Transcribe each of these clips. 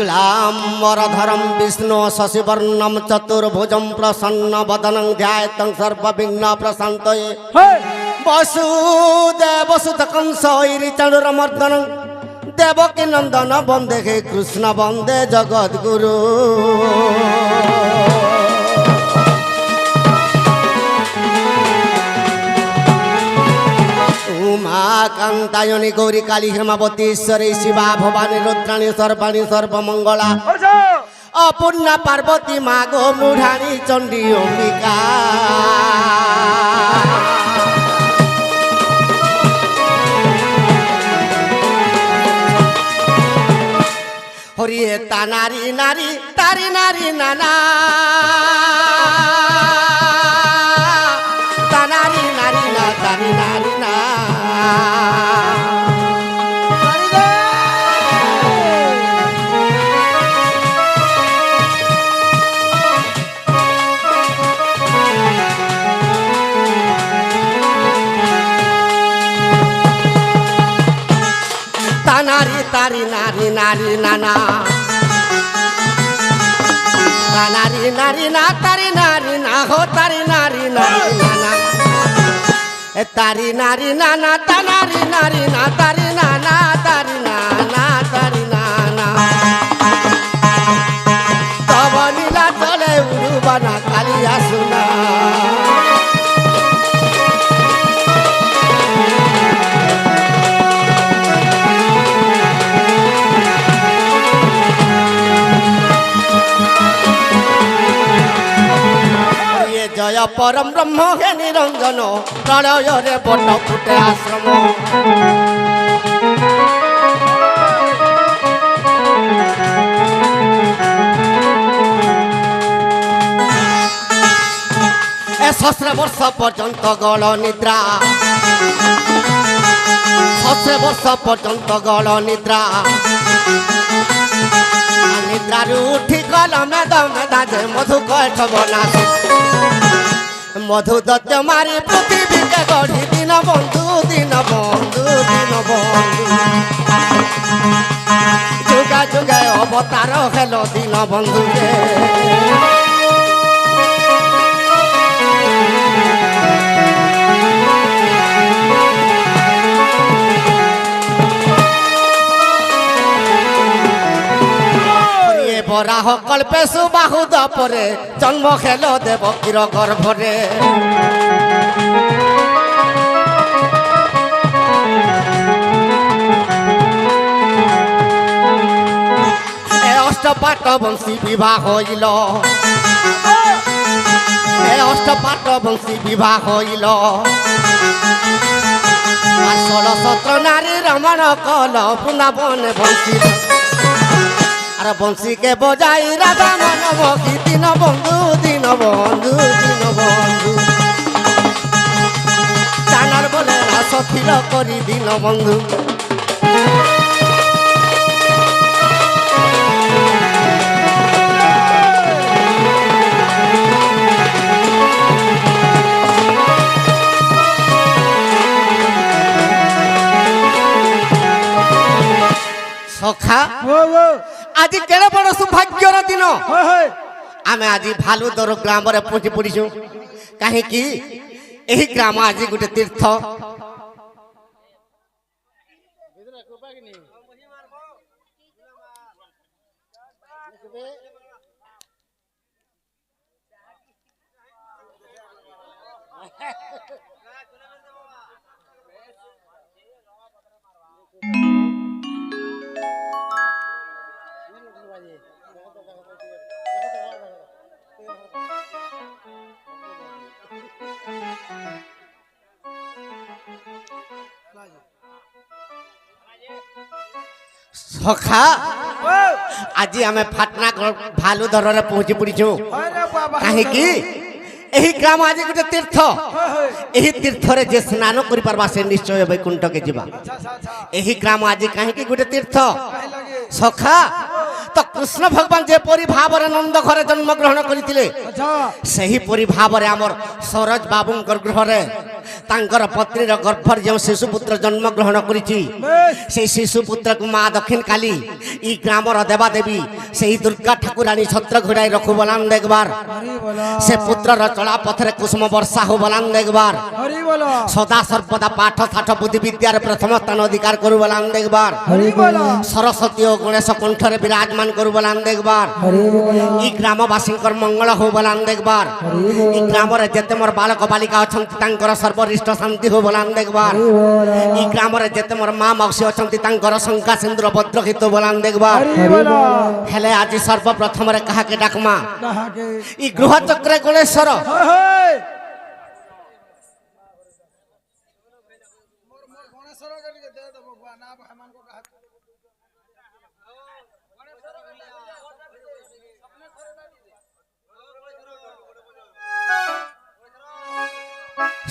शुक्लाम्बरधरं विष्णु शशिवर्णं चतुर्भुजं प्रसन्नवदनं ध्यायेतं सर्वविघ्नप्रशान्तये वसुदेवसुतकं सौरिचन्द्रमर्दनं देवकी नंदन वंदे हे कृष्ण वंदे जगद्गुरु उमा कांतायनी गौरी काली हेमावती ईश्वरी शिवा भवानी रुद्राणी सर्वाणी सर्वमंगला अपूर्णा पार्वती मागो मुढ़ाणी चंडी अंबिका हरिये तानारी नारी तारी नारी नाना तानारी नारी ना तारी नारी ना तानारी तारी नारी नारी नाना तानारी नारी ना तारी नारी ना हो तारी नारी नारी नाना तारी नारी नाना तानारी नारी ना तारी नाना तारी नाना तारी नाना तब नीला चले उड़ुबना कालिया सुना जय परम ब्रह्म हे निरंजन प्रलय रे बट फुटे आश्रम ए सहस्र वर्ष पर्यंत गल निद्रा सहस्र वर्ष पर्यंत गल निद्रा निद्रारू उठी गल मेदा मेदा जे मधु कैठ बना मधु दत्त मारी पृथ्वी के गढ़ी दिन बंधु दिन बंधु दिन बंधु जुगा जुगा अवतार हेलो दिन बंधु के बराह कल्पे सुबाहु दपरे जन्म खेलो देवकीर गर्भरे अष्टपाट वंशी विवाह होइल अष्टपाट वंशी विवाह होइल 16 नारी रमण कल वृंदावन वंशी अरे बंशी के बजाई राधा मानव की दिन बंधु दिन बंधु दिन बंधु चानार बोले सखील करी दिन बंधु सखा आज केड़े बड़ सौभाग्यर दिन आम आज भालुदर ग्राम पहुंची पड़ीचु कहीं ग्राम आज गोटे तीर्थ सखा आज आम फाटना भालुधर पहुंची पड़ीचु कहीं ଏହି ଗ୍ରାମ ଆଜି ଗୋଟେ ତୀର୍ଥ ଏହି ତୀର୍ଥରେ ଯେ ସ୍ନାନ କରିପାରବା ସେ ନିଶ୍ଚୟ ବୈକୁଣ୍ଠକେ ଯିବା ଏହି ଗ୍ରାମ ଆଜି କାହିଁକି ଗୋଟେ ତୀର୍ଥ ସଖା ତ କୃଷ୍ଣ ଭଗବାନ ଯେପରି ଭାବରେ ନନ୍ଦ ଘରେ ଜନ୍ମଗ୍ରହଣ କରିଥିଲେ ସେହିପରି ଭାବରେ ଆମର ସରୋଜ ବାବୁଙ୍କର ଗୃହରେ ତାଙ୍କର ପତ୍ନୀର ଗର୍ଭରେ ଯେଉଁ ଶିଶୁପୁତ୍ର ଜନ୍ମଗ୍ରହଣ କରିଛି ସେହି ଶିଶୁପୁତ୍ରକୁ ମା ଦକ୍ଷିଣ କାଲି ଇ ଗ୍ରାମର ଦେବାଦେବୀ ସେହି ଦୁର୍ଗା ଠାକୁରାଣୀ ଛତ୍ର ଘୋଡ଼ାଇ ରଖୁ ବଲାନ ଦେଖବାର ସେ ପୁତ୍ରର ଚଳା ପଥରେ କୁସୁମ ବର୍ଷା ହଉ ବଲାନ ଦେଖବାର ସଦା ସର୍ବଦା ପାଠ ଶାଠ ବୁଦ୍ଧି ବିଦ୍ୟାରେ ପ୍ରଥମ ସ୍ଥାନ ଅଧିକାର କରୁ ବଲାନ ଦେଖବାର ସରସ୍ୱତୀ ଓ ଗଣେଶ କଣ୍ଠରେ ବିରାଜମାନ କରୁ ବଲାନ ଦେଖବାର ଇ ଗ୍ରାମବାସୀଙ୍କର ମଙ୍ଗଳ ହଉ ବଲାନ ଦେଖବାର ଇ ଗ୍ରାମରେ ଯେତେ ମୋର ବାଳକ ବାଳିକା ଅଛନ୍ତି ତାଙ୍କର ସର୍ବରିଷ୍ଟ ଶାନ୍ତି ହଉ ବଲାନ ଦେଖବାର ଇ ଗ୍ରାମରେ ଯେତେ ମୋର ମା ମାଉସୀ ଅଛନ୍ତି ତାଙ୍କର ଶଙ୍କା ସିନ୍ଦୁର ଭଦ୍ରହିତ ବଲାନ ଦେଖବାର ହେଲେ ଆଜି ସର୍ବପ୍ରଥମରେ କାହାକେ ଡାକମା ଇ ଗୃହ ଚକ୍ରେ ଗଣେଶ୍ୱର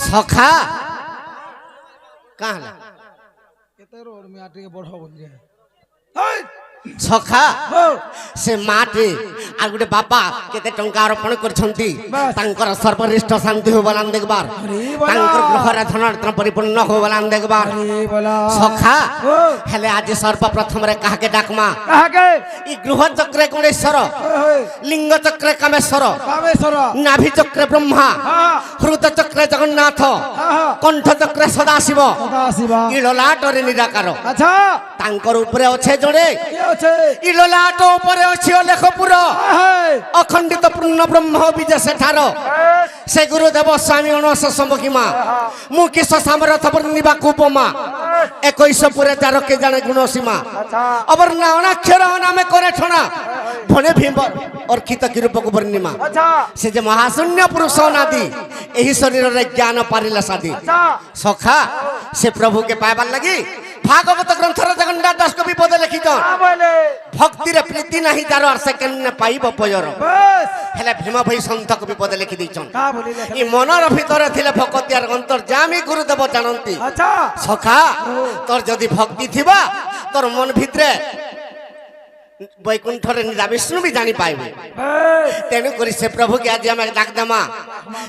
सखा कहाँ सखा से माटे आ गोटे बाबा केते टंका अर्पण करछंती तांकर सर्वरिष्ठ शांति हो बलान देखबार तांकर ग्रहर धन रत्न परिपूर्ण हो बलान देखबार सखा हेले आज सर्वप्रथम रे काहे डाकमा काहे ई गृह चक्रे गणेश्वर लिंग चक्रे कामेश्वर नाभि चक्रे ब्रह्मा हृदय चक्रे जगन्नाथ कंठ चक्रे सदाशिव इललाटरे निराकार अच्छा तांकर ऊपरे अच्छे जोड़े इललाट ऊपर अच्छी लेखपुर अखंडित पूर्ण ब्रह्म विजय सेठार से गुरुदेव स्वामी अणस सम्मुखीमा मुकेश सामरथ पूर्णिमा उपमा 21 पुरे चार के जाने गुणसीमा अबर नाणाक्षर नामे करे ठणा भने भीम अर्कित किरूपक पूर्णिमा से जे महाशून्य पुरुष नादी एही शरीर रे ज्ञान पारिला सादी सखा से प्रभु के पाइबार लगी भागवत ग्रंथर जगन्नाथ दास कवि पद लिखित भक्ति रे प्रीति नाही तार सेकेंड ने पाइब पयर हेले भीम भाई संत कवि पद लिखि दैछन ई मनर भीतर थिले भक्तियार अंतर जामी गुरुदेव जानंती सखा तोर जदी भक्ति थिबा तोर मन भितरे वैकुंठ रे निरा विष्णु भी जानी पाइबे तेनु करी से प्रभु के आज हम डाक दमा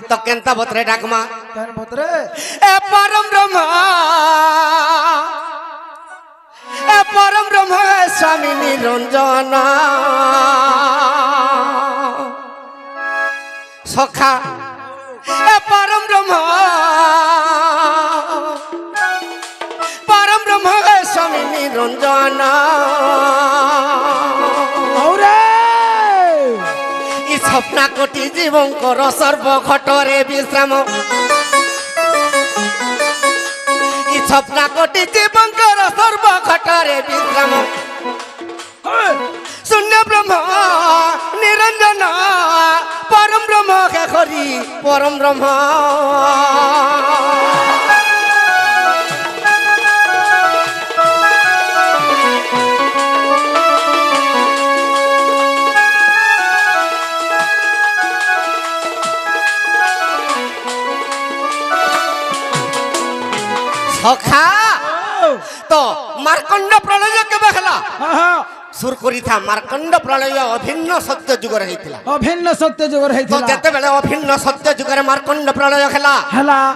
तो केनता बतरे डाकमा तेन बतरे ए परम ब्रह्म स्वामी निरंजन सखा ए परम ब्रह्म स्वामी निरंजन इ सपना कोटि जीवंकर सर्व घटरे विश्राम सपना कोटि जीवंकर सर्व घटरे विश्राम शून्य ब्रह्म निरंजन परम ब्रह्म के खरी परम ब्रह्म सखा तो मार्कंड प्रलय के बखला सुर करी था मार्कंड प्रलय अभिन्न सत्य जुग रहितला अभिन्न सत्य जुग रहितला तो जते बेले अभिन्न सत्य जुग रे मार्कंड प्रलय हला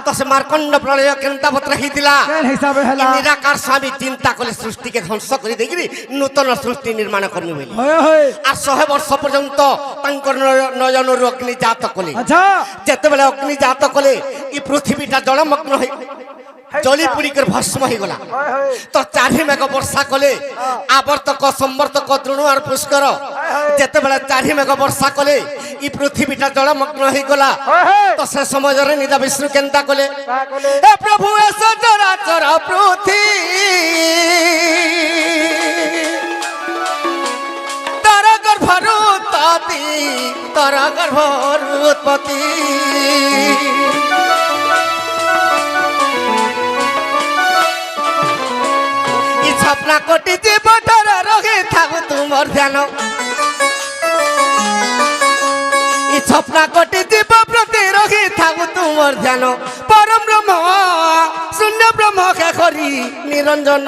तो से मार्कंड प्रलय केनता पत्र हितला केन हिसाब हला निराकार स्वामी चिंता कले सृष्टि के ध्वंस करी देगिरी नूतन सृष्टि निर्माण करनी होई होय होय आ 100 वर्ष पर्यंत तांकर नयन रो अग्नि जात कले अच्छा जते बेले अग्नि जात कले ई पृथ्वीटा जलमग्न होई जली पुरी कर भस्म हो गला तो चारि मेघ वर्षा कले आवर्तक संवर्तक द्रोण और पुष्कर जेते बेला चारि मेघ वर्षा कले ई पृथ्वीटा जलमग्न हो गला तो से समय रे निदा विष्णु केनता कले ए प्रभु ए सचराचर पृथ्वी तारा गर्भर उत्पत्ति सपना कोटि जीवन रहे था तुम ध्यान স্বপ্না কোটি জীব প্রতি রহি থাকু তোমার ধ্যান পরম ব্রহ্ম শূন্য ব্রহ্ম খেখরি নিরঞ্জন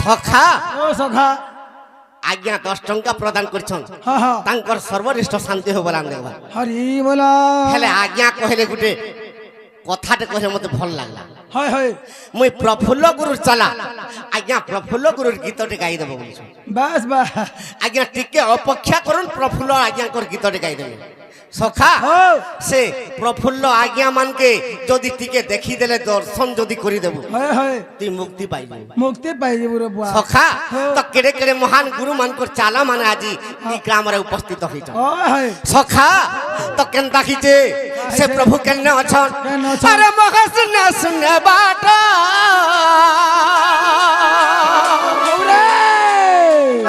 সখা সখা আজ্ঞা 10 টঙ্কা প্রদান করছন তাঙ্কর সর্বনিষ্ঠ শান্তি হব বলান দেখবা হরি বলা হেলে আজ্ঞা কহিলে গুটে কথাটা কহে মতে ভাল লাগলা হয় হয় মুই প্রফুল্ল গুরুর চালা আজ্ঞা প্রফুল্ল গুরুর গীতটি গাই দেব বলছো বাস বাস আজ্ঞা টিকে অপেক্ষা করুন প্রফুল্ল আজ্ঞাকর গীতটি গাই দেবে সখা সে প্রফুল্ল আজ্ঞা মানকে যদি টিকে দেখি দেলে দর্শন যদি করি দেব হয় হয় তুই মুক্তি পাইবি মুক্তি পাইবি রে বুয়া সখা তো কেড়ে কেড়ে মহান গুরু মানকর চালা মানে আজি এই গ্রামরে উপস্থিত হইছ হয় হয় সখা তো কেনতা খিছে সে প্রভু কেন অছন আরে মহা শুনে শুনে বাটা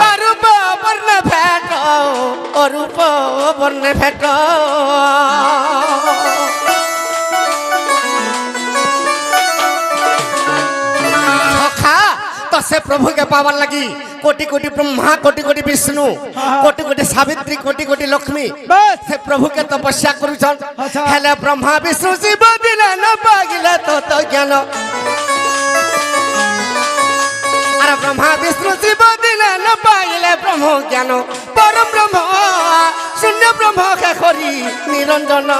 অরূপ বর্ণ ভেট অরূপ বর্ণ ভেট সখা তো সে প্রভুকে পাবার লাগি কোটি কোটি ব্রহ্মা কোটি কোটি বিষ্ণু কোটি কোটি সাবিত্রী কোটি কোটি লক্ষ্মী সে প্রভুকে তপস্যা করুছন হেলে ব্রহ্মা বিষ্ণু শিব দিলে ন পাগিলে তো জ্ঞান আর ব্রহ্মা বিষ্ণু শিব দিলে ন পাইলে ব্রহ্ম জ্ঞান পরম ব্রহ্ম শূন্য ব্রহ্ম খেখরি নিরঞ্জন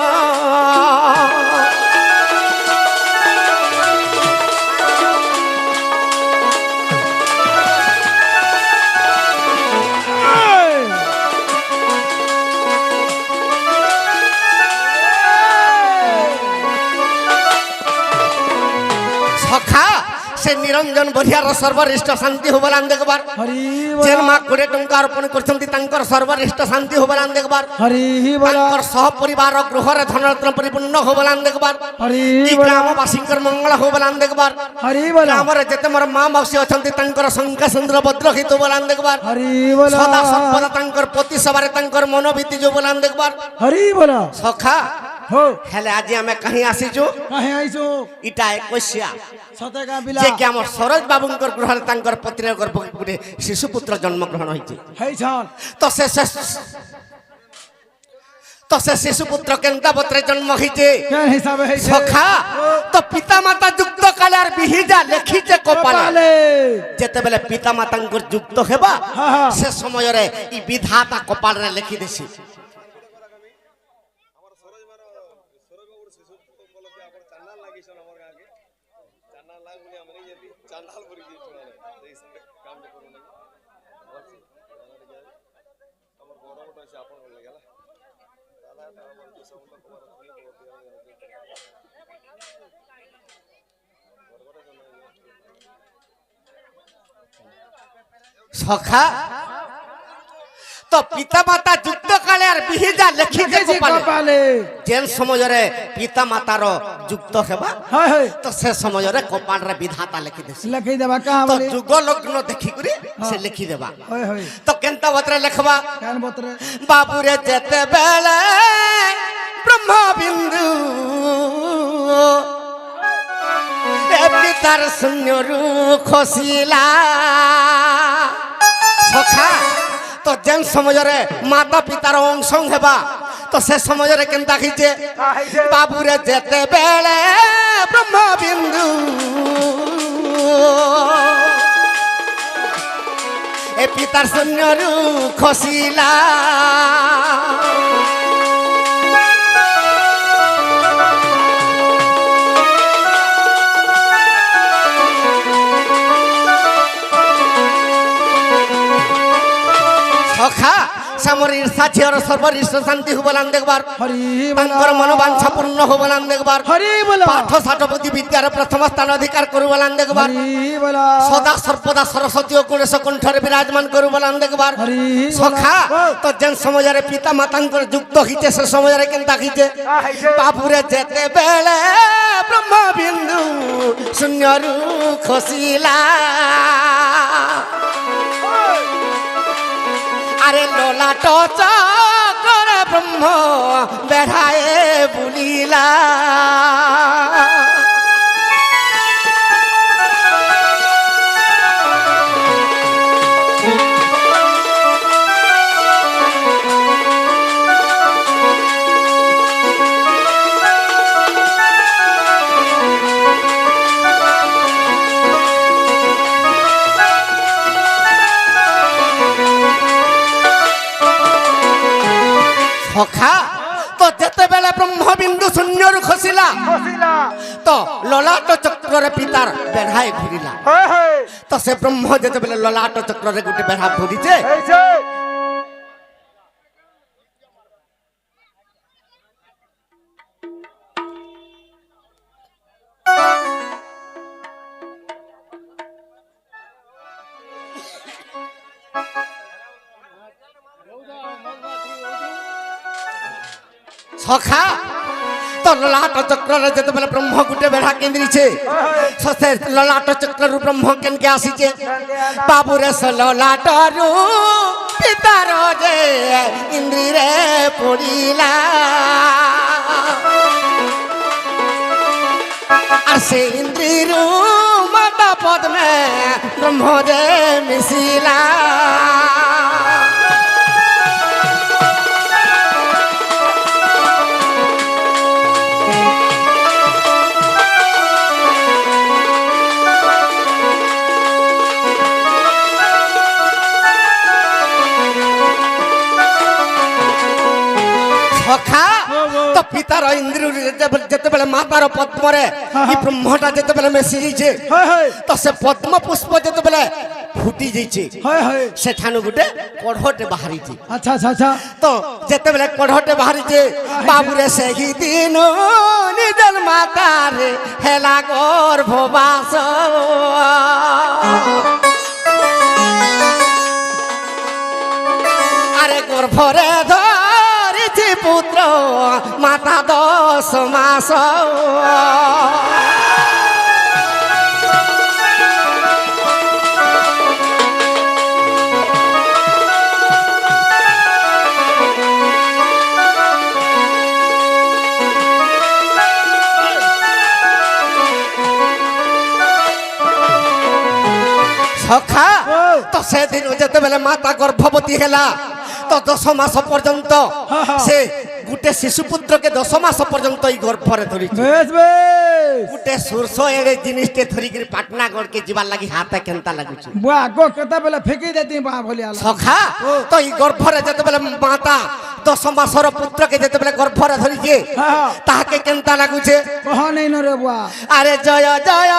সখা সে নিরঞ্জন বরিয়ার সর্বরিষ্ঠ শান্তি হবলান দেখবার যে মা 20 টঙ্কা অর্পণ করছেন তাঙ্কর সর্বরিষ্ঠ শান্তি হবলান দেখবার তাঙ্কর সহ পরিবার গৃহরে ধনরত্ন পরিপূর্ণ হবলান দেখবার এই গ্রামবাসীঙ্কর মঙ্গল হবলান দেখবার গ্রামরে যেতে মোর মা মাউসী অছন্তি তাঙ্কর শঙ্কা সুন্দর ভদ্রহিত বলান দেখবার সদা সর্বদা তাঙ্কর প্রতি সবারে তাঙ্কর মনোভীতি যে বলান দেখবার হরি বলা সখা হো হেলে আজি আমি কাহি আসিছু কাহে আইছো ইটা 21 সতে গাবিলা যে কি আমার সরোজ বাবুঙ্কর গৃহরে তাঙ্কর পত্নীর গর্ভে গোটে শিশুপুত্র জন্মগ্রহণ হয়েছে হেইছন তো সে শিশুপুত্র কেন্তা পত্রে জন্ম হয়েছে কেন হিসাবে হেইছে সখা তো পিতা মাতা যুক্ত কালে আর বিহিজা লেখিছে কপালে যেতেবেলে পিতা মাতাঙ্কর যুক্ত হেবা সে সময়রে ই বিধাতা কপালরে লেখি দেছি সখা তো পিতা মাতা যুক্ত কালে আর বিহিজা লেখিছে কপালে যেন সময়রে পিতা মাতার যুক্ত হেবা তো সে সময়রে কপালরে বিধাতা লেখি দেছে লেখি দেবা কা তো বলে যুগ লগ্ন দেখি করে সে লেখি দেবা হয় হয় তো কেনতা বত্রে লেখবা কেন বতরে বাবুরে যেতে বেলে ব্রহ্মবিন্দু এ পিতার শূন্যরু খসিলা সখা তো যেন সময়রে মাতা পিতার অংশ হেবা তো সে সময়রে কেনতা খিছে বাবুরে যেতে বেলে ব্রহ্মবিন্দু এ পিতার শূন্যরু খসিলা সখা সামর ঈর্ষা ঝিওর সর্বরিষ্ঠ শান্তি হবলান দেখবার তাঙ্কর মনোবাঞ্ছা পূর্ণ হবলান দেখবার পাঠ ষাটপতি বিদ্যার প্রথম স্থান অধিকার করবলান দেখবার সদা সর্বদা সরস্বতী ও গণেশ কণ্ঠরে বিরাজমান করবলান দেখবার সখা তো যেন সমাজরে পিতা মাতাঙ্কর যুক্ত হইতে সে সমাজরে কেনতা হইতে বাবুরে যেতে বেলে ବ୍ରହ୍ମ ବିନ୍ଦୁ ଶୂନ୍ୟରୁ ଖସିଲା আরে ললাট চক্রে ব্রহ্ম বেড়ায়ে বুলিলা সখা তো যেতেবেলে ব্রহ্মবিন্দু শূন্যরু খসিলা তো ললাট চক্রে পিতার বেড়ায় ঘুরিলা তো সে ব্রহ্ম যেতেবেলে ললাট চক্রে গোটে বেড়া ঘুরিছে সখা তো ললাট চক্রে যেতেবেলে ব্রহ্ম গোটে বেড়া কেন্দ্রিছে সে ললাট চক্রু ব্রহ্ম কেনকে আসিছে বাবুরে সে ললাটরু পিতার যে ইন্দ্রিরে পড়িলা আর সে ইন্দ্রিরু মাতা পদ্মে ব্রহ্ম যে মিশিলা সখা তো পিতার ইন্দ্র যেতেবেলে মাতার পদ্মরে এই ব্রহ্মটা যেতেবেলে মেশি যাইছে তো সে পদ্ম পুষ্প যেতেবেলে ফুটি যাইছে সেঠানু গোটে কঢ়টে বাহারিছে আচ্ছা আচ্ছা আচ্ছা তো যেতেবেলে কঢ়টে বাহারিছে বাবুরে সেই দিন নিজের মাতারে হেলা গর্ভবাস আরে গর্ভরে ধরিছি পুত্র মাতা 10 মাস সখা তো সেদিন যেতেবেলে মাতা গর্ভবতী হেলা তো 10 মাস পর্যন্ত সে গোটে শিশুপুত্রকে 10 মাস পর্যন্ত এই গর্ভরে ধরিছে বেশ বেশ গোটে সুরস এড়ে জিনিসটে ধরিকি পাটনাগড়কে যাবার লাগি হাতে কেনতা লাগুছে বুয়া গো কেতাবেলে ফেকি দেতি বা ভলি আলা সখা তো এই গর্ভরে যেতেবেলে মাতা 10 মাসর পুত্রকে যেতেবেলে গর্ভরে ধরিছে তাহাকে কেনতা লাগুছে কহ নেই রে বুয়া আরে জয় জয়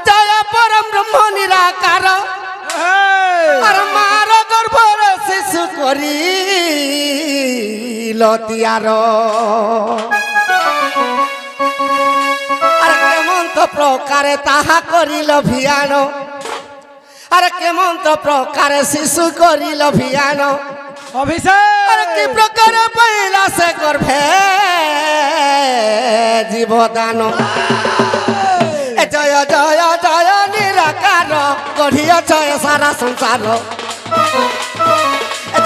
জয় পরম ব্রহ্ম নিরাকার আর মার গর্ভরে শিশু করি লতিয়ার আর কেমন তো প্রকারে তাহা করিল ভিয়ান আর কেমন তো প্রকারে শিশু করিল ভিয়ান অভিষেক আর কি প্রকারে পাইলা সে গর্ভে জীবদান জয় জয় জয় নিরাকার গঢ়িয়াছ সারা সংসার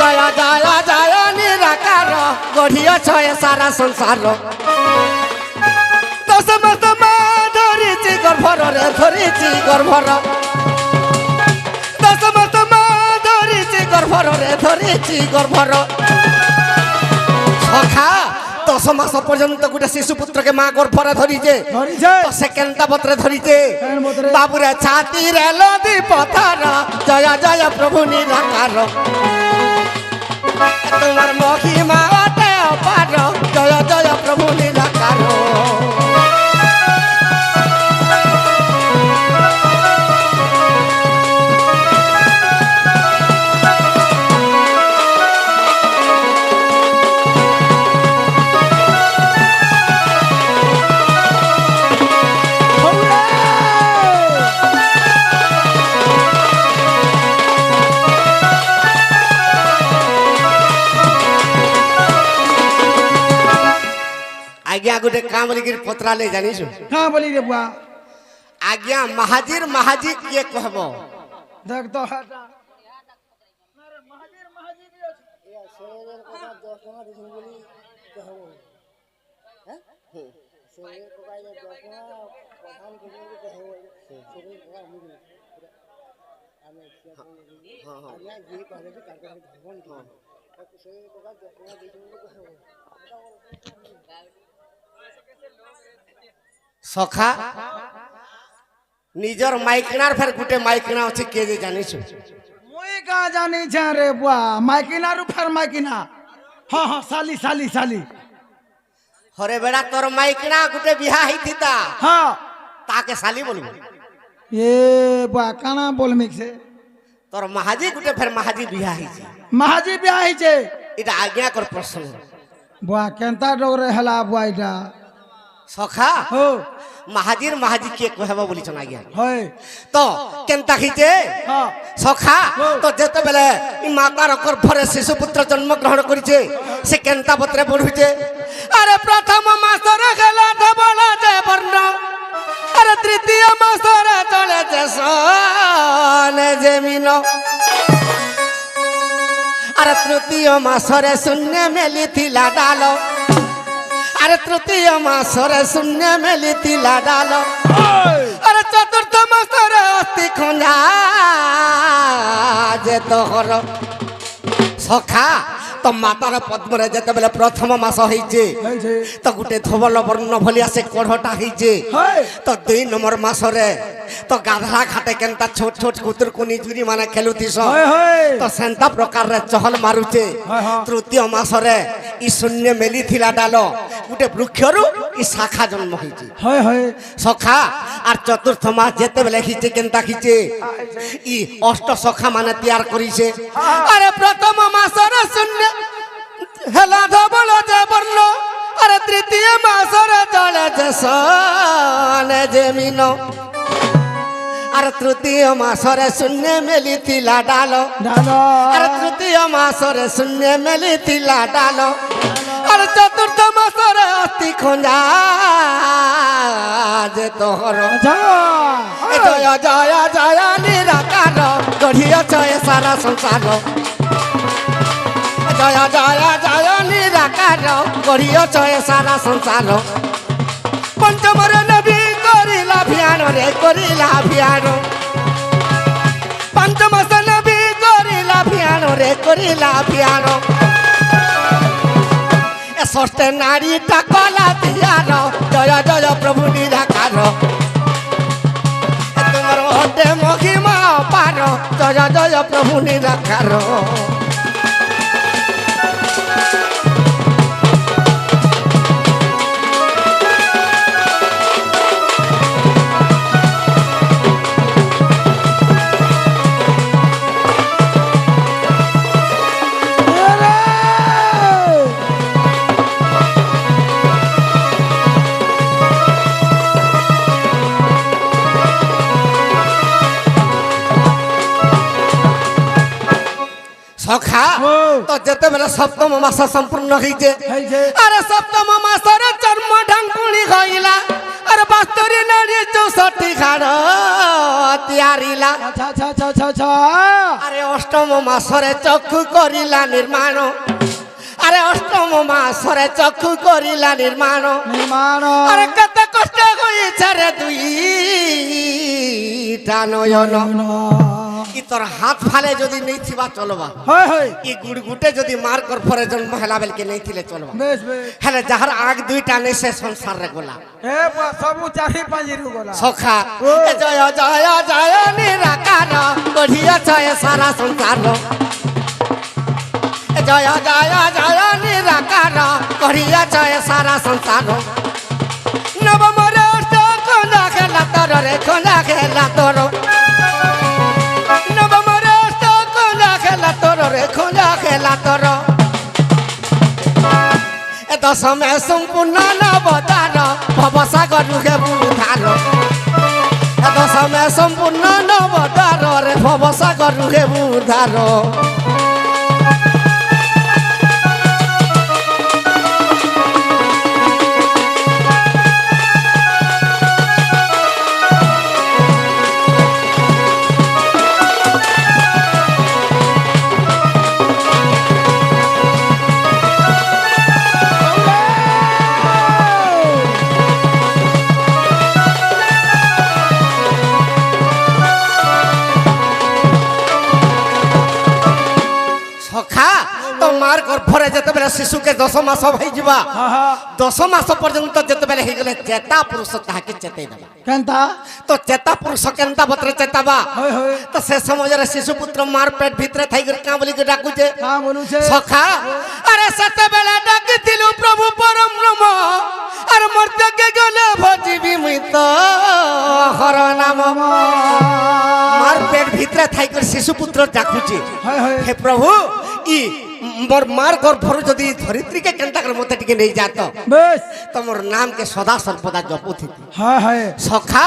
জয় জয় জয় নিরাকার গঢ়িয়াছ সারা সংসার 10 মাস মা ধরিছি গর্ভরে ধরিছি গর্ভর 10 মাস মা ধরিছি গর্ভরে ধরিছি গর্ভর সখা 10 মাস পর্যন্ত গোটে শিশুপুত্রকে মা গর্ভরে ধরিছে তো সে কেনতা পত্রে ধরিছে বাবুরে ছাতিরে লদি পথর জয় জয় প্রভু নিরাকার তোমার মহিমা অতে অপার জয় জয় প্রভু নিরাকার গোটে কাঁ বলিকি পত্রালে জানিছু কাঁ বলি রে বুয়া আজ্ঞা মাহাজির মাহাজি কিয়ে কহব দেখ তো সখা নিজর মাইকনার ফের গোটে মাইকনা আছে কে যে জানিছু মুই কা জানি রে বুয়া মাইকিনা রু ফের মাইকিনা হ্যাঁ হ্যাঁ সালি সালি সালি হরে বেড়া তোর মাইকনা গোটে বিহা হইতিতা হ্যাঁ তাকে শালি বলবো এ বুয়া কানা বলমিক সে তোর মাহাজি গোটে ফের মাহাজি বিহা হইছে মাহাজি বিয়া হইছে এটা আজ্ঞা কর প্রশ্ন বুয়া কেনতা ডগরে হেলা বুয়া এটা সখা হো মাহাজির মাহাজি কে কহব বলিছন আজ্ঞা হয় তো কেনতা হইছে হ্যাঁ সখা তো যেতেবেলে ই মাতার অকর ভরে শিশুপুত্র জন্মগ্রহণ করিছে সে কেনতা পত্রে পড়ুছে আরে প্রথম মাসরে গেলা ধবল যে বর্ণ আরে তৃতীয় মাসরে চলে যে সনে জমিন আরে তৃতীয় মাসরে শূন্য মেলিথিলা ডাল আরে তৃতীয় মাসরে শূন্য মেলিথিলা ডাল আরে চতুর্থ মাসরে অস্থি খঞ্জা যে তোহর সখা তো মাতার পদ্মরে যেতেবেলে প্রথম মাস হইছে হইছে তো গোটে ধবল বর্ণ ভলিয়া সে কঢ়টা হইছে হয় তো 2 নম্বর মাসরে তো গাধা ঘাটে কেনতা ছোট ছোট কুতুর কুনি চুরি মানে খেলুতিস হয় হয় তো সেন্তা প্রকারে চহল মারুছে হয়, হয়। তৃতীয় মাসরে ই শূন্য মেলিথিলা ডাল গোটে বৃক্ষরু ই শাখা জন্ম হইছে হয় হয় সখা আর চতুর্থ মাস যেতেবেলে খিচে কেনতা খিচে ই অষ্ট সখা মানে তৈয়ার করিছে আরে প্রথম মাসরে শূন্য হেলা ধবল যে বর্ণ আরে তৃতীয় মাসরে চলে যে সনে জমিন আর তৃতীয় মাসরে শূন্য মেলিথিলা ডাল ডালো আর তৃতীয় মাসরে শূন্য মেলিথিলা ডাল আর চতুর্থ মাসরে অস্থি খঞ্জা যে তোহর আচ্ছা জয় জয় জয় নিরাকার গঢ়িয়াছ এ সারা সংসার জয় জয় জয় নিরাকার গঢ়িয়াছ এ সারা সংসার পঞ্চমরে নবী করিলা ভিয়ান রে করিলা ভিয়ান পঞ্চমস নবী করিলা ভিয়ান রে করিলা ভিয়ান এ ষষ্ঠে নারীটা কলা দিয়ার জয় জয় প্রভু নিরাকার তোমার হতে মহিমা পার জয় জয় প্রভু নিরাকার সখা তো যেতেবেলে সপ্তম মাস সম্পূর্ণ হইছে হইছে আরে সপ্তম মাসের জন্ম ঢাঙ্কুনি হইলা আরে বাস্তরি নারী 64 ঘাড় তিয়ারিলা আচ্ছা আচ্ছা আচ্ছা আচ্ছা আচ্ছা আরে অষ্টম মাসরে চক্ষু করিলা নির্মাণ আরে অষ্টম মাসরে চক্ষু করিলা নির্মাণ নির্মাণ আরে কত কষ্ট হইছে রে দুইটা নয়ন ই তোর হাত ফালে যদি নেই থিবা চলবা হয় হয় ই গুড়গুটে যদি মার কর পরে জন্ম হেলা বেলকে নেই থিলে চলবা বেশ বেশ হেলে যাহার আগ দুইটা নেই সে সংসার রে গোলা এ বুয়া সবু চারি পাঁজিরু গলা সখা এ জয় জয় জয় নিরাকার গঢ়িয়াছ এ সারা সংসার এ জয় জয় জয় নিরাকার গঢ়িয়াছ এ সারা সংসার নবমরে অষ্ট খোঁজা খেলা তোর রে খোঁজা খেলা তোর নবমরে অষ্ট খোঁজা খেলা তোর রে খোঁজা খেলা তোর এ দশমে সম্পূর্ণ নবতার ভবসাগর রুখে বুধার এ দশমে সম্পূর্ণ নবতার রে ভবসাগর রুখে বুধার ପରେ ଯେତେବେଳେ ଶିଶୁକେ 10 ମାସ ହେଇଯିବା हाँ हाँ 10 ମାସ ପର୍ଯ୍ୟନ୍ତ ଯେତେବେଳେ ହେଇଗଲେ ଚେତା ପୁରୁଷ ତାହାକେ ଚେତେଇ ଦେବା केनता ତ ଚେତା ପୁରୁଷ କେନ୍ତା ବତରେ ଚେତାବା होय होय ତ ସେ ସମୟରେ ଶିଶୁ ପୁତ୍ର ମାର ପେଟ ଭିତରେ ଥାଇକରି କାଁ ବୋଲିକି ଡାକୁଛେ का बोलू छे ସଖା ଆରେ ସେତେବେଳେ ଡାକିଥିଲୁ ପ୍ରଭୁ ପରମ ବ୍ରହ୍ମ ଆରେ ମର୍ତ୍ତ୍ୟକେ ଗଲେ ଭଜିବି ମୁଇଁ ତ ହର ନାମ मार पेट भीतर थाइकर शिशु पुत्र डाकुचे होय होय हे प्रभु ई मोर मार गर्भरु जदी धरित्री के केंता कर मते टिके नहीं जात बस तो मोर नाम के सदा सर्वदा जपुथि हाँ है सखा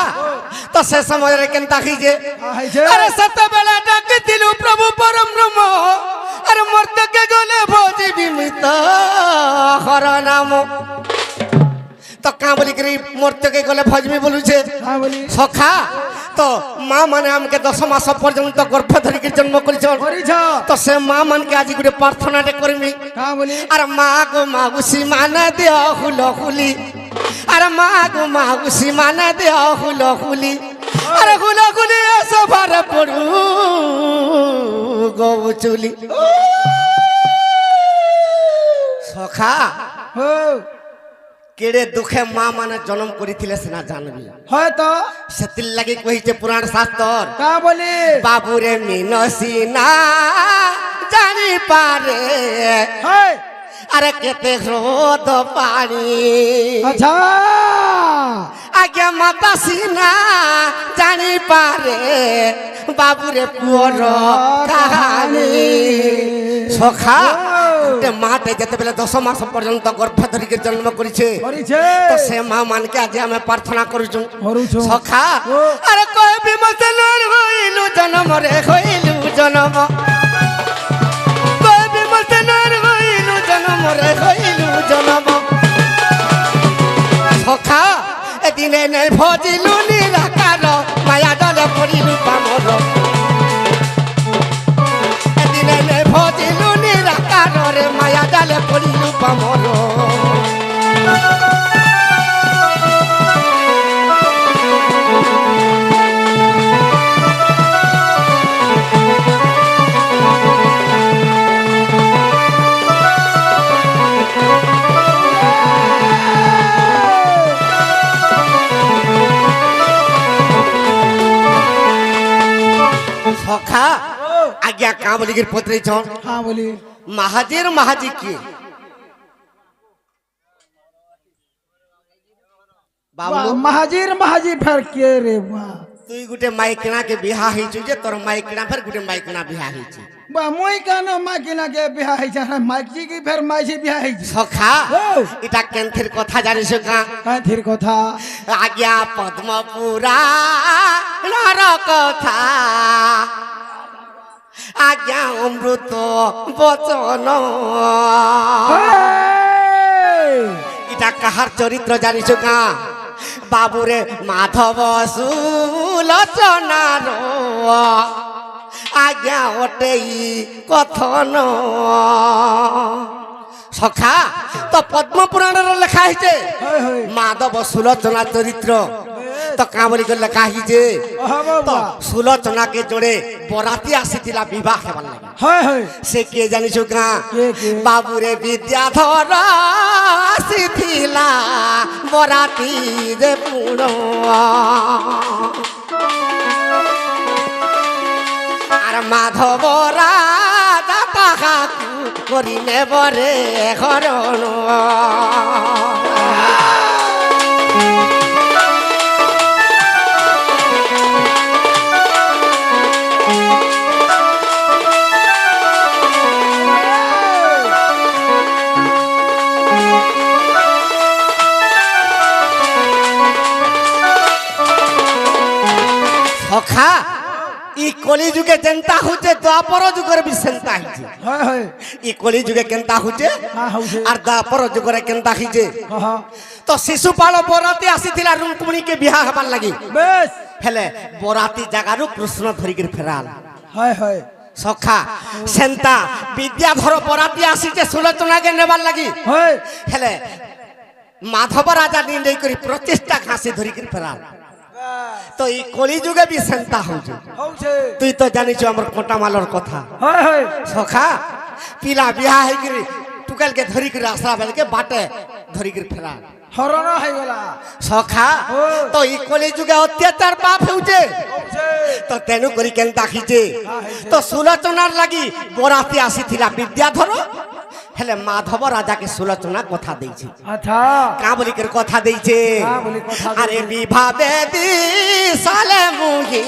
तो से समय रे केंता खीजे है जे अरे सत बेला डाकितिलु प्रभु परम ब्रह्म अरे मर्त्य के गले भोजी बिमित हर नाम तो का बोली करी मर्त्य के गले भजमी बोलू छे हाँ बोली सखा तो माँ माने हमके 10 मास पर्यंत गर्भ धरी के जन्म करी तो से माँ मन के आज गुटे प्रार्थना टे करमी का बोली अरे माँ गो मागुसी माने दे हुलो हुली अरे माँ गो मागुसी माने दे हुलो हुली अरे हुलो हुली ऐसा भर पड़ू गो चुली सखा हो केड़े दुखे माँ माने जन्म करी सिना जानबी है तो सेतिल लगे कहिचे पुराण शास्त्र का बोली बाबू रे मीनसीना जानी पारे है अरे केते ह्रोद पानी अच्छा आज्ञा माता सीना जानी पारे बाबू रे पुअर कहानी सखा गोटे माटे जते बेले 10 मास पर्यंत गर्भ धरी के जन्म करिछे तो से माँ मान के आज हमें प्रार्थना करूछु सखा अरे कोई भी मते लड़ होइलु जन्म रे होइलु जन्म कोई भी मते लड़ होइलु जन्म रे होइलु जन्म सखा ए दिने नै भजिलु निराकार माया डले पड़िलु पामर ए दिने नै भजिलु निराकार रे माया डले पड़िलु पामर सखा आज्ञा का बोली गिर पत्रे छन हाँ बोली महाजीर महाजी की बाबू महाजीर महाजी फेर के रे वाह तुई गुटे माइकना के बिहा हिचु जे तोर माइकना फेर गुटे माइकना बिहा हिचु बा मोई कानो माइकना के बिहा है जा माइक जी की फेर माई जी बिहा है सखा इटा केनथिर कथा जानिस का का थिर कथा आज्ञा पद्मपुरा नर कथा आज्ञा अमृत बचन इटा कहार चरित्र जानिस का बाबूरे माधव सुलोचनार आज्ञा ओटेई कथन सखा तो पद्म पुराण लेखा है माधव सुलोचना चरित्र तो का बोली लेखा है तो सुलोचना के जोड़े बराती आसीथिला विवाह हेबार लागि से के जानिछु का बाबू रे विद्याधर आसीथिला बराती जे पुण আর মাধবরা দাতা করি নেবরে হরণ সখা ই কলি যুগে যেন্তা হচ্ছে দ্বাপর যুগের বি সেন্তা হইছে ই কলি যুগে কেন্তা হচ্ছে আর দ্বাপর যুগের কেন্তা হইছে তো শিশুপাল বরাতি আসিছিলা রুক্মিণী কে বিবাহ হবার লাগি বেশ হেলে বরাতি জাগারু কৃষ্ণ ধরিকি ফেরাল সখা সেন্তা বিদ্যাধর বরাতি আসিছে সুলোচনাকে নেবার লাগি হেলে মাধব রাজা নির্ণয় করি প্রচেষ্টা ঘাসি ধরিকি ফেরাল तो ई कली जुगे भी सेंता होजे तुई तो जानिछु हमर कोटा मालर कथा सखा पिला बिहा है कि টুকালকে ধরি করে আসলা বেলকে বাটে ধরি করে ফেরা হরণ হয়ে গলা সখা তো ই কলি যুগে অত্যাচার পাপ হেউছে তো তেনু করি কেন দেখিছে তো সুলোচনার লাগি বরাতি আসিছিলা বিদ্যাধর হেলে মাধব রাজাকে সুলোচনা কথা দেইছে আচ্ছা কা বলি করে কথা দেইছে কা বলি কথা আরে বিভাবে দি সালে মুহি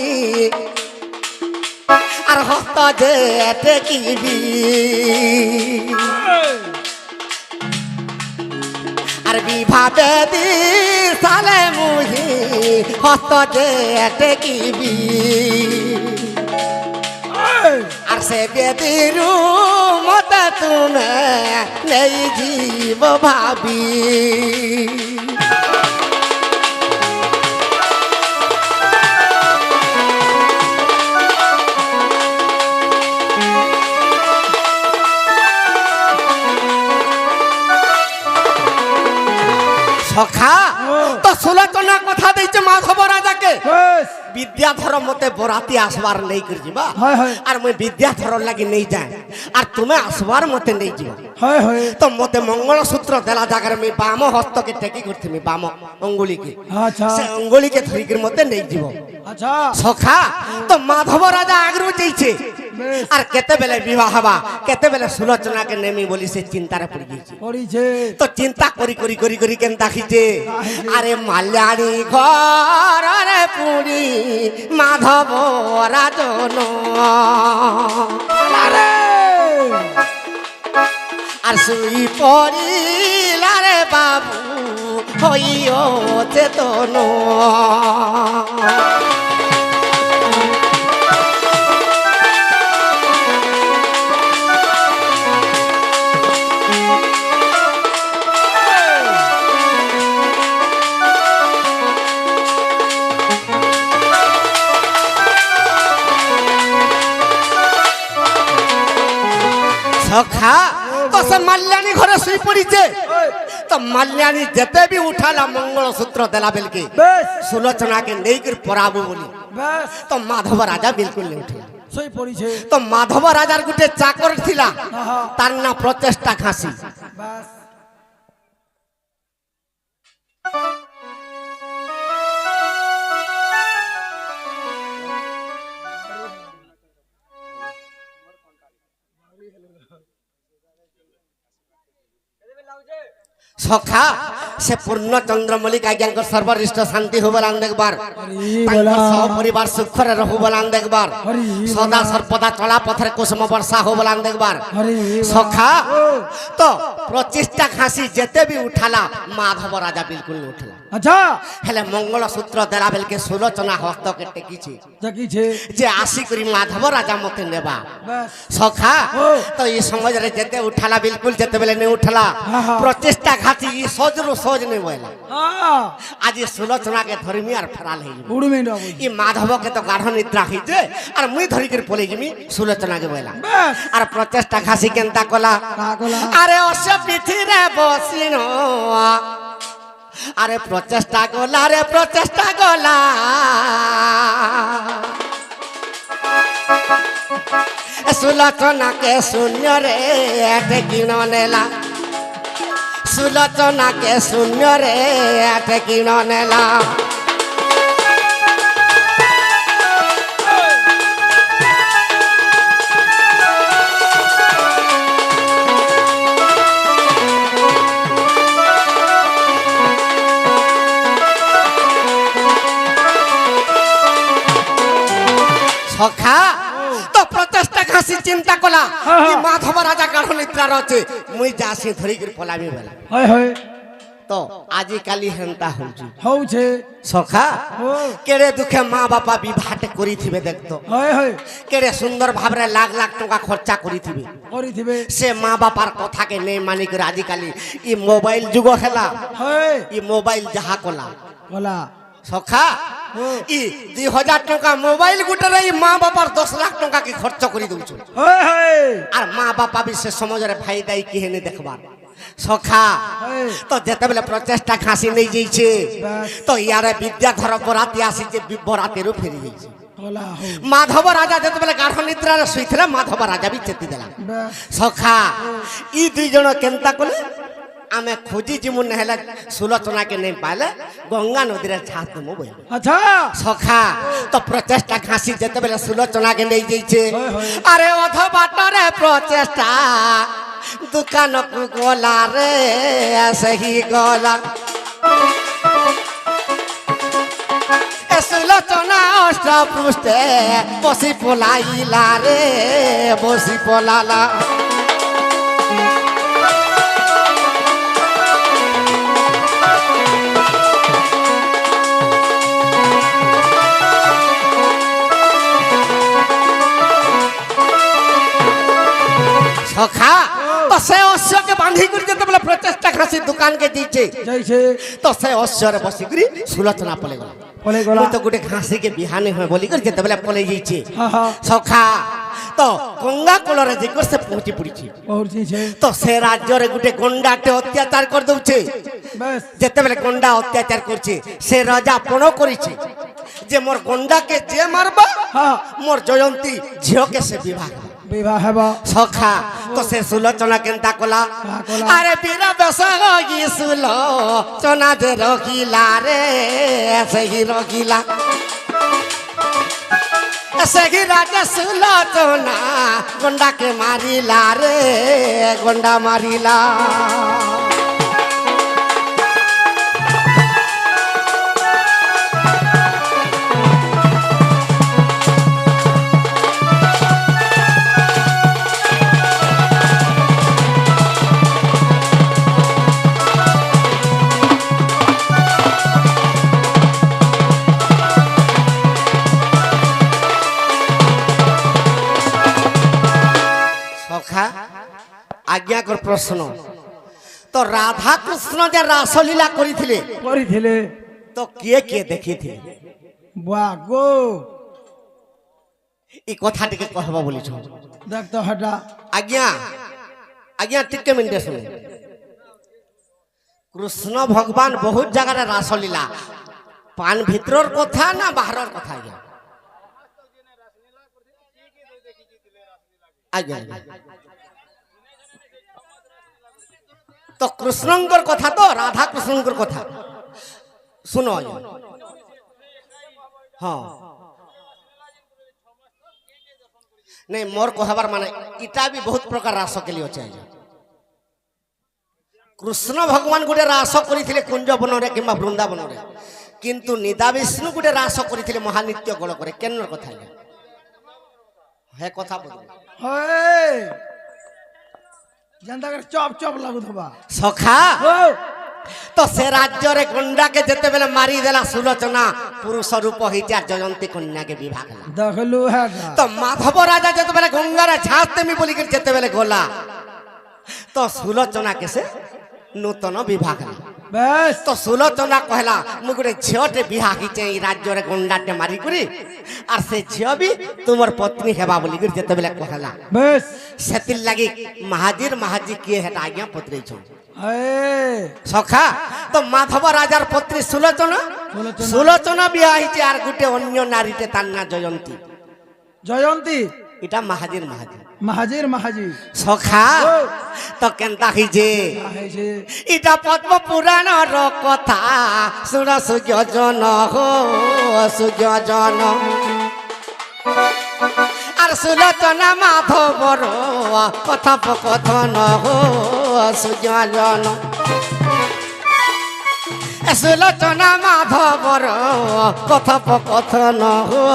আর হস্ত যে টেকিবি আর বিভাবে দি সালে মুহি হস্ত যে টেকিবি আর সে বেদিরু মতে তুমি নেই জীব ভাবি সখা তো সুলোচনা কথা দিয়েছে মাধব রাজাকে বিদ্যাধর মতে বরাতি আসবার নেই করে যা আর মুই বিদ্যাধর লাগি নেই যায় আর তুমি আসবার মতে নেই যা তো মতে মঙ্গলসূত্র দেলা জায়গার আমি বাম হস্তকে টেকি করছিমি বাম অঙ্গুলিকে সে অঙ্গুলিকে ধরিকির মতে নেই যাব সখা তো মাধব রাজা আগ্রহ চাইছে আর কেতেবেলে বিবাহ হবা কেতেবেলে সুলোচনাকে নেমি বলি সে চিন্তারে পড়ি গেছে তো চিন্তা করি করি করি করি কেন দেখিছে আরে মাল্যাণী ঘরে পুরি মাধব রাজন আর শুই পড়িলা রে বাবু হইও চেতন সখা তো সে মাল্যাণী ঘরে শুই পড়িছে তো মাল্যাণী যেতে বি উঠালা মঙ্গলসূত্র দেলা বেলকে সুলোচনাকে নেই করে পড়াবো বলি তো মাধব রাজা বিলকুল নেই উঠে তো মাধব রাজার গোটে চাকর ছিলা তার না প্রচেষ্টা খাসি সখা সে পূর্ণচন্দ্র মল্লিক আজ্ঞাঙ্কর সর্বরিষ্ট শান্তি হবলান দেখবার পরিবার সুখরে রহুবলান দেখবার সদা সর্বদা চলা পথরে কুসুম বর্ষা হবলান দেখবার সখা তো প্রচেষ্টা খাসি যেতে বি উঠালা মাধব রাজা বিলকুল উঠলা আচ্ছা হেলে মঙ্গলসূত্র দেলা বেলকে সুলোচনা হস্তকে টেকিছে যে আসি করি মাধব রাজা মতে নেবা সখা তো এই সমাজরে যেতে উঠালা বিলকুল যেতে বেলে নে উঠলা প্রচেষ্টা খাসি ই সজরু সজ নে বইলা আজ সুলোচনাকে ধরিমি আর ফেরাল হই ই মাধবকে তো গাঢ় নিদ্রা হইছে আর মুই ধরি করে পলে জিমি সুলোচনাকে বইলা আর প্রচেষ্টা খাসি কেনতা কলা আরে অসে পিঠিরে বসিন আরে প্রচেষ্টা গলা রে প্রচেষ্টা গলা সুলোচনাকে শূন্য রে কিণ নেলা সুলোচনাকে শূন্য রে কিণ নেলা সখা তো প্রচেষ্টা খাসি চিন্তা কলা মাধব রাজা গাঢ় নিদ্রার আছে মুই যাসি ধরি করে পলামি বেলা তো আজি কালি হেনতা হচ্ছে সখা কেড়ে দুঃখে মা বাপা বিবাহটে করিথিবে দেখতো কেড়ে সুন্দর ভাবে লাখ লাখ টাকা খরচা করিথিবে সে মা বাপার কথাকে নেই মানি করে আজিকালি ই মোবাইল যুগ হেলা ই মোবাইল যাহা কলা সখা ই 2000 টাকা মোবাইল গুটারে মা বাবার 10 লাখ টাকা কি খরচ করে দউছ আর মা বাপা বিশেষ সমাজরে ভাই দাই কি হেনে দেখবার সখা তো যেতে বেলে প্রচেষ্টা খাসি নেই যাইছে তো ইয়ারে বিদ্যাধর বরাতি আসিছে বরাতিরও ফেরি যাইছে होला हो माधव राजा जेतेबेले गाढ़ निद्रार शुईथिले माधव राजा भी चेती देला सखा ई दुई जण केनता कले आमे खोजी जिमु नहेला सुलोचना के नहीं पाले गंगा नदी रे छात देमु बोल अच्छा सखा तो प्रचेष्टा घासी जेतेबेले सुलोचना के नहीं जइछे अरे अध बाटरे प्रचेष्टा दुकान को गोला रे सही गोला सुलोचना अष्ट पृष्ठे बसी पोलाइला रे बसी पोलाला सखा तो से अश्व के बांधी कर जते बोले प्रचेष्टा खासी दुकान के दीचे जैसे तो से अश्व रे बसी करी सुलोचना पले गला तो गुटे घासी के बिहाने होय बोली कर जते बोले पले जइचे हां सखा तो गंगा कोलरे जिकर से पहुंची पड़ी तो से राज्य रे गुटे गंडाटे अत्याचार कर दउचे बस जते बोले गंडा अत्याचार करছে से राजा पणो करिছে जे मोर गंडा के जे मारबा हां मोर जयंती झियो के से विवाह हेबा सखा तो से सुलोचना केनता कला अरे बीरा बेसा होगी सुलोचना जे रखिला रे सही रखिला सही राजा सुलोचना गंडा के मारिला रे गंडा मारिला आज्ञा कर प्रश्न तो राधा कृष्ण जे रासलीला करिथिले तो किए देखी थी वाह गो ई कथा टिके कहबा बोली छ देख तो हटा आज्ञा आज्ञा टिके मिनट सुन कृष्ण भगवान बहुत जगह रे रासलीला पान भीतरर कथा ना बाहरर कथा आज्ञा तो कृष्णंकर कथा तो राधा कृष्णंकर कथा सुनो हाँ नहीं मोर कहबार माने इटा भी बहुत प्रकार रास के लिए अच्छे कृष्ण भगवान गोटे रास करथिले कुंज वन रे किंबा वृंदावन रे किंतु निदा विष्णु गोटे रास करथिले महानित्य गल करे केनर कथा है कथा बोल होए जनता कर चॉप चॉप लागु थबा सखा तो से राज्य रे गंडा के जते बेले मारी देला सुलोचना पुरुष रूप होइचा जयंती कन्या के विवाह कला देखलु है तो माधव राजा जते बेले गंगा रे झांसते मी बोली के जते बेले गोला तो सुलोचना के से नूतन विवाह कला बस तो सुलोचना कहला मु गुटे झियोटे विवाह हिचे ई राज्य रे गंडाटे मारी करी आर से झियो भी तुमर पत्नी हेबा बोली के जते बेले कहला बस सेतिल लागी महाजीर महाजी किए हेटा आज्ञा पत्री छ ए सखा तो माधव राजार पत्री सुलोचना सुलोचना विवाह हिचे आर गुटे अन्य नारीटे तान्ना जयंती जयंती इटा महाजीर महाजी महाजीर महाजी सखा तो केनता हिजे इटा पद्म पुराण रो कथा सुन सुज्ञ जन हो सुज्ञ जन आर सुलोचना माधवर कथोपकथन हो सुज्ञ जन सुलोचना माधवर कथोपकथन हो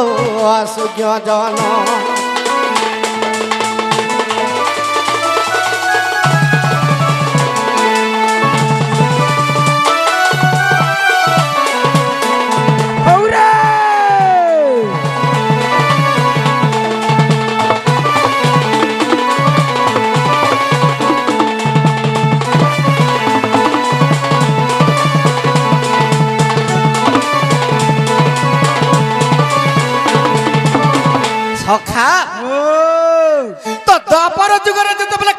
सुज्ञ जन सखा तो द्वापर जुगर जते बेले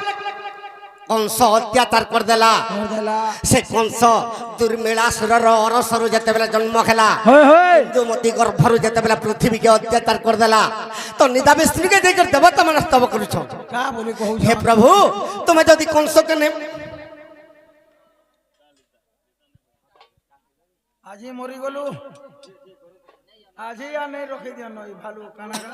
कंस अत्याचार करदेला করদেলা से कंस दुर्मिलासुरर अरसरु जेतेबेले जन्म खेला হয় হয় इंदुमती गर्भरु जेतेबेले पृथ्वी के अत्याचार करदेला तो निदा विष्णु के देकर देवता मन स्तव करूछ কা বলি কহু हे प्रभु तुम्हें यदि कंस के ने আজি মরি গলু আজি আর নেই রখে দিও নই ভালু কানাগা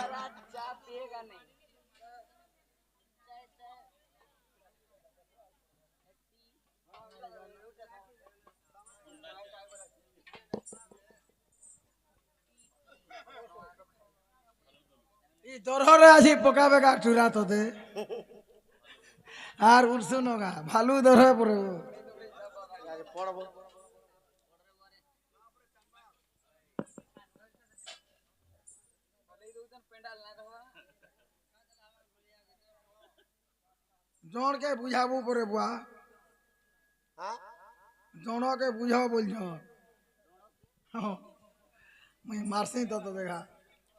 ই দরহরে আজি পকাবে গা চুরা তোতে আর উঠছো নগা ভালু দরহে পড়ে জনকে বুঝাবো পরে বুয়া জনকে বুঝাও বলছ মুই মারছি তো তো দেখা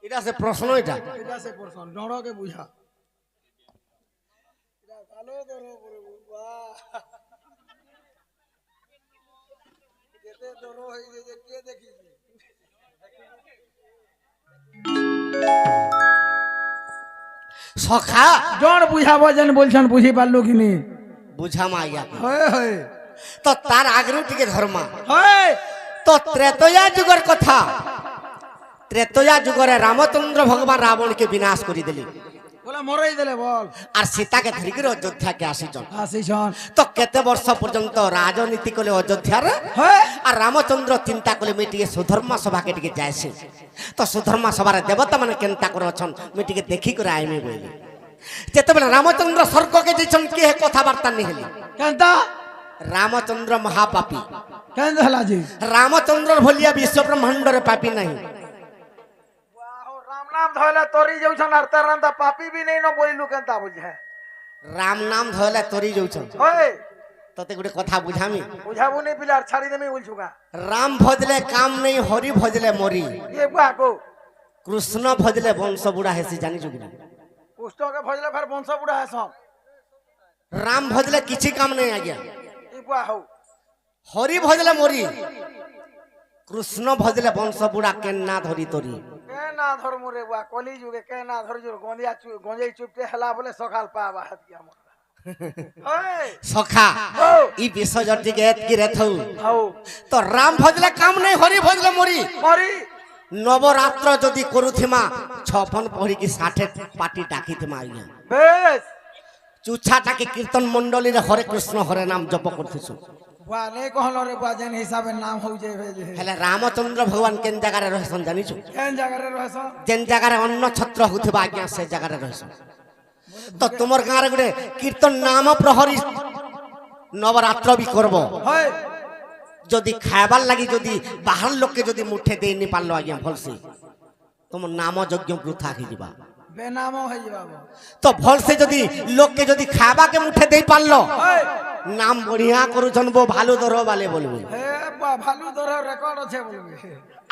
এটা সে প্রশ্ন এটা এটা সে প্রশ্ন জনকে বুঝা এটা ভালো ধরো পরে বুয়া যেতে ধরো হই যে কে দেখিছি সখা জন বুঝাবো যেন বলছেন বুঝি পারলো কি নি বুঝা মাইয়া হয় হয় তো তার আগরু টিকে ধর্মা হয় তো ত্রেতয়া যুগর কথা ত্রেতয়া যুগরে রামচন্দ্র ভগবান রাবণকে বিনাশ করে দিলি বলে মরাই দিলে বল আর সীতাকে ধরিকি অযোধ্যাকে আসিছন আসিছন তো কেতে বর্ষ পর্যন্ত রাজনীতি কলে অযোধ্যার হয় আর রামচন্দ্র চিন্তা কলে মুই টিকে সুধর্মা সভাকে টিকে যাইছি তো সুধর্মা সভার দেবতা মানে কেনতা করে অছন মুই টিকে দেখি করে আইমি বলি যেতবেলে রামচন্দ্র স্বর্গকে যাইছন কে কথাবার্তা নিহেলি কেনতা রামচন্দ্র মহাপাপী কেন হলা জি রামচন্দ্র ভলিয়া বিশ্ব ব্রহ্মাণ্ডরে পাপী নাই রাম নাম ধইলে তরি যাউছন আর তার নাম পাপি বি নেই ন বইলু কেনতা বুঝে রাম নাম ধরলে তরি যাউছন হয় তোতে গোটে কথা বুঝামি বুঝাবো নি পিলার ছাড়ি দেমি বলছুগা রাম ভজলে কাম নেই হরি ভজলে মরি এ বুয়া গো কৃষ্ণ ভজলে বংশ বুড়া হেসি জানিছু কি না পুস্তকে ভজলে ফের বংশ বুড়া হেসন রাম ভজলে কিছু কাম নেই আজ্ঞা ই বুয়া হও হরি ভজলে মরি কৃষ্ণ ভজলে বংশ বুড়া কেন না ধরি তরি কে না ধর্ম রে বুয়া কলি যুগে কে না ধর যুগ গঞ্জিয়া গঞ্জাই চুপতে হেলা বলে সকাল পাবা হাত কি আমার হয় সখা ও ই বিশ্বজটিকে এতকি রেথৌ হও তো রাম ভজলে কাম নেই হরি ভজলে মরি মরি নবরাত্র যদি করুথিমা ছপন পড়িকি 60 পাটি ডাকিথিমা আজ্ঞা বেশ চুছাটাকে কীর্তন মন্ডলীর হরে কৃষ্ণ হরে নাম জপ করতেছ বুয়া নেই কহল রে বুয়া যেন হিসাবে নাম হউ যে ভেজে হেলে রামচন্দ্র ভগবান কেন জায়গায় রহসন জানিছু কেন জায়গারে রহস যেন জায়গায় অন্ন ছত্র হউথিবা আজ্ঞা সে জায়গায় রহসন তো তোমার গাঁরে গোটে কীর্তন নাম প্রহরী নবরাত্র বি করব হয় যদি খাইবার লাগি যদি বাহার লোককে যদি মুঠে দেই নি পারলো আজ্ঞা ভলসে তোমার নাম যজ্ঞ বৃথা হয়ে যাবা বেনাম হয়ে যাবো তো ভলসে যদি লোককে যদি খাবাকে মুঠে দেই পারলো হয় নাম বঢ়িয়া করুছন বো ভালো ধরো বালে বলবি হে বুয়া ভালু ধর রেকর্ড আছে বলবি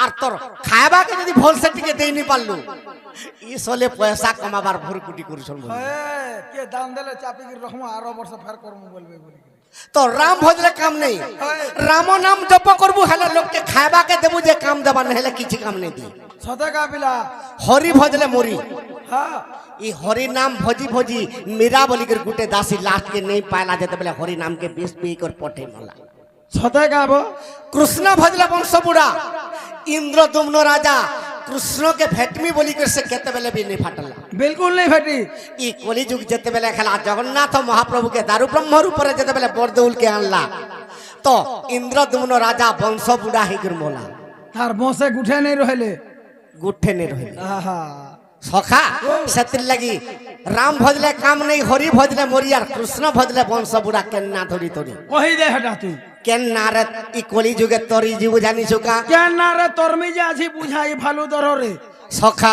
আর তোর খাইবাকে যদি ভলসে টিকে দেই নি পারলু ই সলে পয়সা কমাবার ভরকুটি করুছন বলবি হ্যাঁ কে দান দিলে চাপি কি রকম আরো বর্ষ ফের করবো বলবে বলি তো রাম ভজলে কাম নেই রাম নাম জপ করবু হেলে লোককে খাইবাকে দেবু যে কাম দেবা না হেলে কিছু কাম নেই দি সতে কাপিলা হরি ভজলে মরি হ্যাঁ ই হরি নাম ভজি ভজি মীরা বলি করে গুটে দাসী লাস্ট के नहीं पाला जेते बेले हरि नाम के 20 पी कर पठे मला সতে কাবো कृष्ण भजले वंश बुढ़ा इंद्रदुम्न राजा कृष्ण के भेटमी बोली कर से केते बेले भी नहीं फाटला बिल्कुल नहीं फटी ई कली युग जेते बेले खेला जगन्नाथ महाप्रभु के दारु ब्रह्म रूप रे जेते बेले बरदौल के आनला तो इंद्रदुम्न राजा वंश बुढ़ा ही गिर मोला तार बसे गुठे नहीं रहले गुठे नहीं रहे आहा सखा सेतिर लगी राम भजले काम नहीं हरि भजले मोरियार कृष्ण भजले वंश बुढ़ा केन्ना धरी तोरी कही दे हटा तू केन्ना रे ई कली जुगे तोरी जीव जानी छुका কেন না রে তরমি যে আছি বুঝাই ভালো ধর রে सखा